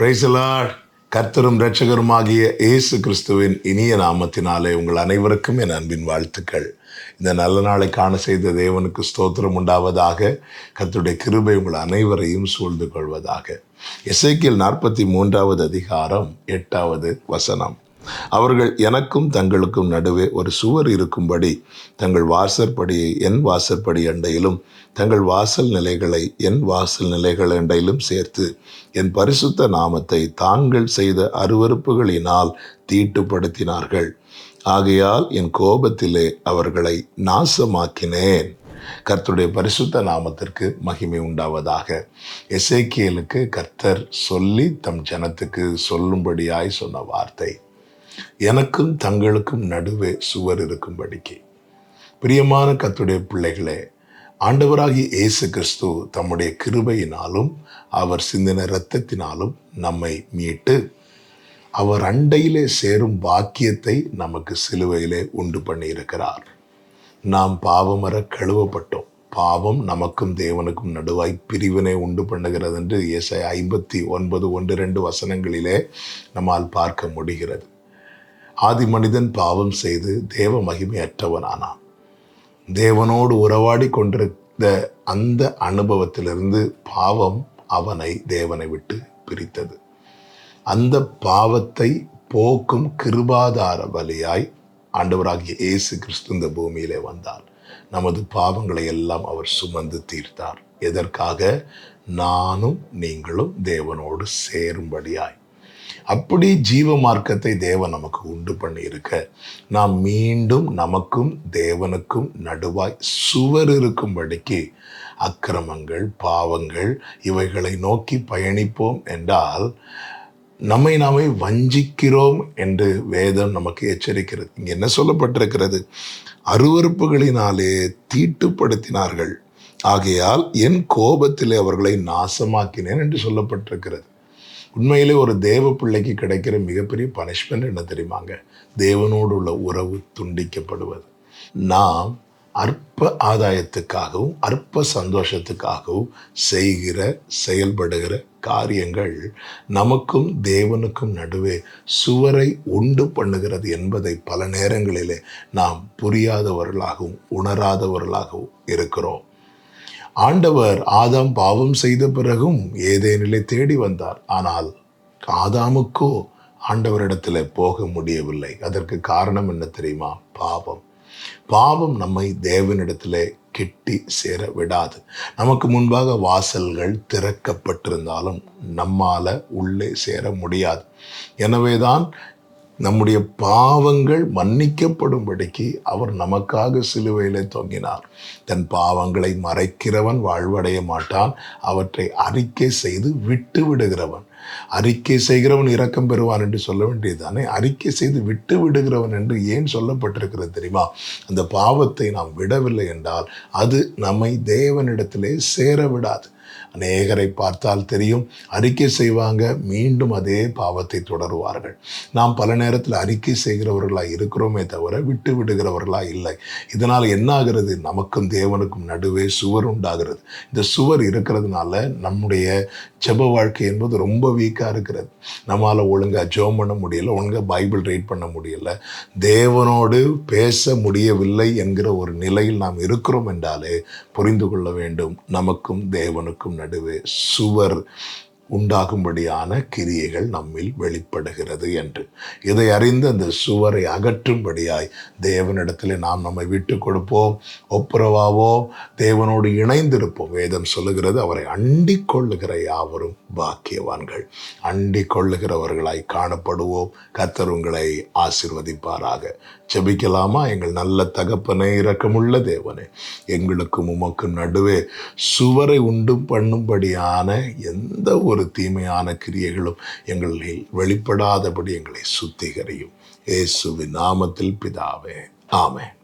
Praise the Lord. கர்த்தரும் இரட்சகருமாகிய இயேசு கிறிஸ்துவின் இனிய நாமத்தினாலே உங்கள் அனைவருக்கும் என் அன்பின் வாழ்த்துக்கள். இந்த நல்ல நாளை காண செய்த தேவனுக்கு ஸ்தோத்திரம் உண்டாவதாக. கர்த்தருடைய கிருபை உங்கள் அனைவரையும் சூழ்ந்து கொள்வதாக. எசேக்கியேல் 43வது அதிகாரம் 8வது வசனம். அவர்கள் எனக்கும் தங்களுக்கும் நடுவே ஒரு சுவர் இருக்கும்படி தங்கள் வாசற்படியை என் வாசற்படி அண்டையிலும் தங்கள் வாசல் நிலைகளை என் வாசல் நிலைகள் அண்டையிலும் சேர்த்து என் பரிசுத்த நாமத்தை தாங்கள் செய்த அருவருப்புகளினால் தீட்டுப்படுத்தினார்கள். ஆகையால் என் கோபத்திலே அவர்களை நாசமாக்கினேன். கர்த்தருடைய பரிசுத்த நாமத்திற்கு மகிமை உண்டாவதாக. எசேக்கியேலுக்கு கர்த்தர் சொல்லி தம் ஜனத்துக்கு சொல்லும்படியாய் சொன்ன வார்த்தை, எனக்கும் தங்களுக்கும் நடுவே சுவர் இருக்கும்படிக்கு. பிரியமான கர்த்தருடைய பிள்ளைகளே, ஆண்டவராகிய இயேசு கிறிஸ்து தம்முடைய கிருபையினாலும் அவர் சிந்தின இரத்தத்தினாலும் நம்மை மீட்டு அவர் அண்டையிலே சேரும் பாக்கியத்தை நமக்கு சிலுவையிலே உண்டு பண்ணி இருக்கிறார். நாம் பாவமர கழுவப்பட்டோம். பாவம் நமக்கும் தேவனுக்கும் நடுவாய் பிரிவினை உண்டு பண்ணுகிறது என்று ஏசாயா 59:1-2 வசனங்களிலே நம்மால் பார்க்க முடிகிறது. ஆதி மனிதன் பாவம் செய்து தேவ மகிமையற்றவனானான். தேவனோடு உறவாடி கொண்டிருந்த அந்த அனுபவத்திலிருந்து பாவம் அவனை தேவனை விட்டு பிரித்தது. அந்த பாவத்தை போக்கும் கிருபாதார பலியாய் ஆண்டவராகிய இயேசு கிறிஸ்து இந்த பூமியிலே வந்தார். நமது பாவங்களை எல்லாம் அவர் சுமந்து தீர்த்தார். எதற்காக? நானும் நீங்களும் தேவனோடு சேரும்படியாய். அப்படி ஜீவ மார்க்கத்தை தேவன் நமக்கு உண்டு பண்ணி இருக்க, நாம் மீண்டும் நமக்கும் தேவனுக்கும் நடுவாய் சுவர் இருக்கும்படிக்கு அக்கிரமங்கள், பாவங்கள் இவைகளை நோக்கி பயணிப்போம் என்றால் நம்மை நாமே வஞ்சிக்கிறோம் என்று வேதம் நமக்கு எச்சரிக்கிறது. இங்கே என்ன சொல்லப்பட்டிருக்கிறது? அருவருப்புகளினாலே தீட்டுப்படுத்தினார்கள், ஆகையால் என் கோபத்திலே அவர்களை நாசமாக்கினேன் என்று சொல்லப்பட்டிருக்கிறது. உண்மையிலே ஒரு தேவ பிள்ளைக்கு கிடைக்கிற மிகப்பெரிய பனிஷ்மெண்ட் என்ன தெரியுமாங்க? தேவனோடு உள்ள உறவு துண்டிக்கப்படுவது. நாம் அற்ப ஆதாயத்துக்காகவும் அற்ப சந்தோஷத்துக்காகவும் செய்கிற செயல்படுகிற காரியங்கள் நமக்கும் தேவனுக்கும் நடுவே சுவரை உண்டு பண்ணுகிறது என்பதை பல நேரங்களிலே நாம் புரியாதவர்களாகவும் உணராதவர்களாகவும் இருக்கிறோம். ஆண்டவர் ஆதாம் பாவம் செய்த பிறகும் ஏதேனிலே தேடி வந்தார். ஆனால் ஆதாமுக்கோ ஆண்டவரிடத்தில் போக முடியவில்லை. அதற்கு காரணம் என்ன தெரியுமா? பாவம். பாவம் நம்மை தேவனிடத்திலே கிட்டி சேர விடாது. நமக்கு முன்பாக வாசல்கள் திறக்கப்பட்டிருந்தாலும் நம்மால உள்ளே சேர முடியாது. எனவேதான் நம்முடைய பாவங்கள் மன்னிக்கப்படும்படிக்கு அவர் நமக்காக சிலுவையிலே தொங்கினார். தன் பாவங்களை மறைக்கிறவன் வாழ்வடைய மாட்டான், அவற்றை அறிக்கை செய்து விட்டு விடுகிறவன். அறிக்கை செய்கிறவன் இரக்கம் பெறுவான் என்று சொல்ல வேண்டியதுதானே? அறிக்கை செய்து விட்டு விடுகிறவன் என்று ஏன் சொல்லப்பட்டிருக்கிறது தெரியுமா? அந்த பாவத்தை நாம் விடவில்லை என்றால் அது நம்மை தேவனிடத்திலே சேர விடாது. அநேகரை பார்த்தால் தெரியும், அறிக்கை செய்வாங்க, மீண்டும் அதே பாவத்தை தொடருவார்கள். நாம் பல நேரத்தில் அறிக்கை செய்கிறவர்களாக இருக்கிறோமே தவிர விட்டு விடுகிறவர்களாக இல்லை. இதனால் என்ன ஆகிறது? நமக்கும் தேவனுக்கும் நடுவே சுவர் உண்டாகிறது. இந்த சுவர் இருக்கிறதுனால நம்முடைய ஜெப வாழ்க்கை என்பது ரொம்ப வீக்காக இருக்கிறது. நம்மளால் ஒழுங்காக ஜெபம் பண்ண முடியலை, ஒழுங்காக பைபிள் ரீட் பண்ண முடியலை, தேவனோடு பேச முடியவில்லை என்கிற ஒரு நிலையில் நாம் இருக்கிறோம் என்றாலே புரிந்து கொள்ள வேண்டும், நமக்கும் தேவனுக்கும் நடுவே சுவர் உண்டாகும்படியான கிரியைகள் நம்மில் வெளிப்படுகிறது என்று. இதை அறிந்து அந்த சுவரை அகற்றும்படியாய் தேவனிடத்தில் நாம் நம்மை விட்டு கொடுப்போம், ஒப்புரவாவோம், தேவனோடு இணைந்திருப்போம். வேதம் சொல்லுகிறது, அவரை அண்டிக் கொள்ளுகிற யாவரும் பாக்கியவான்கள். அண்டிக் கொள்ளுகிறவர்களாய் காணப்படுவோம். கர்த்தர் உங்களை ஆசீர்வதிப்பாராக. ஜெபிக்கலாமா? எங்கள் நல்ல தகப்பனே, இரக்கமுள்ள தேவனே, எங்களுக்கும் உமக்கும் நடுவே சுவரை உண்டு பண்ணும்படியான எந்த ஒரு தீமையான கிரியைகளும் எங்களில் வெளிப்படாதபடி எங்களை சுத்திகரியும். இயேசுவின் நாமத்தில் பிதாவே, ஆமென்.